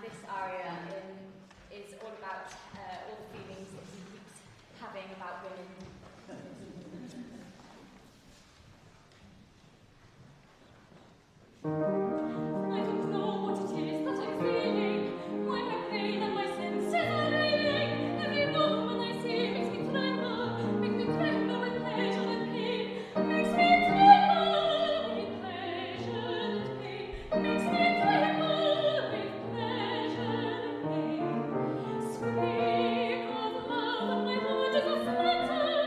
this aria is all about all the feelings that he keeps having about women. I don't know what it is that I'm feeling, why my pain and my senses are reeling. Every woman I see makes me tremble with pleasure and pain, makes me tremble with pleasure and pain, makes me tremble with pleasure and pain. Speak of love, my heart is a flutter,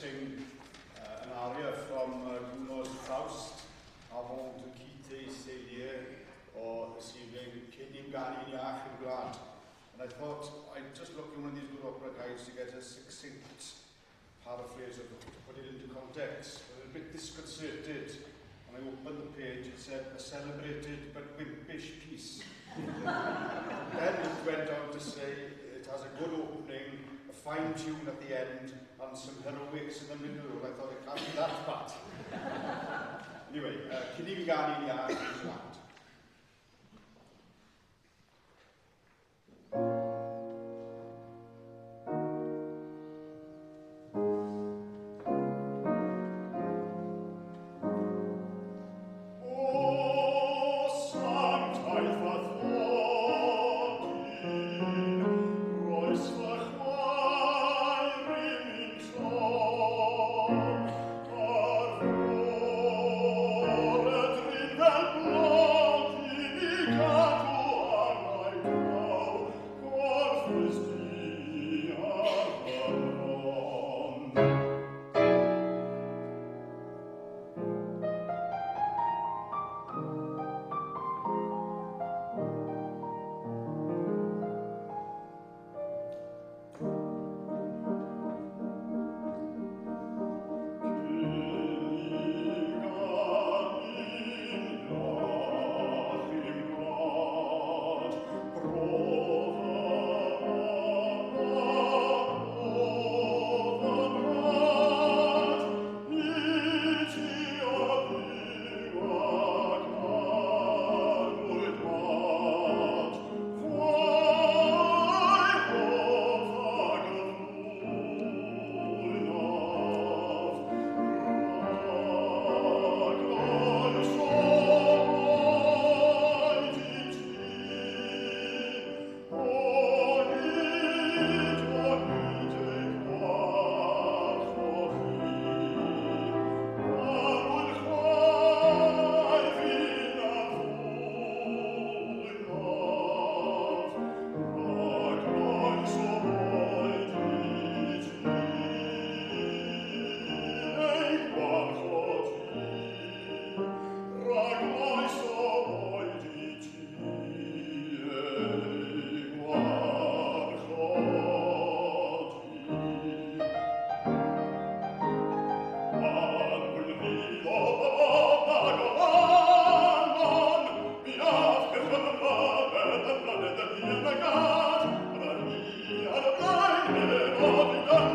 sing an aria from Gounod's Faust, Avant de quitter ces lieux, or this evening, Cyn Ganu Iach yn Gwlad. And I thought I'd just look in one of these good opera guides to get a succinct paraphrase of it, to put it into context. I was a bit disconcerted. When I opened the page, it said, a celebrated but wimpish piece. Then it went on to say, it has a good opening, a fine tune at the end, and some heroics in the middle. I thought it can't be that bad. Anyway, Cyn Ganu Iach yn Gwlad. Oh,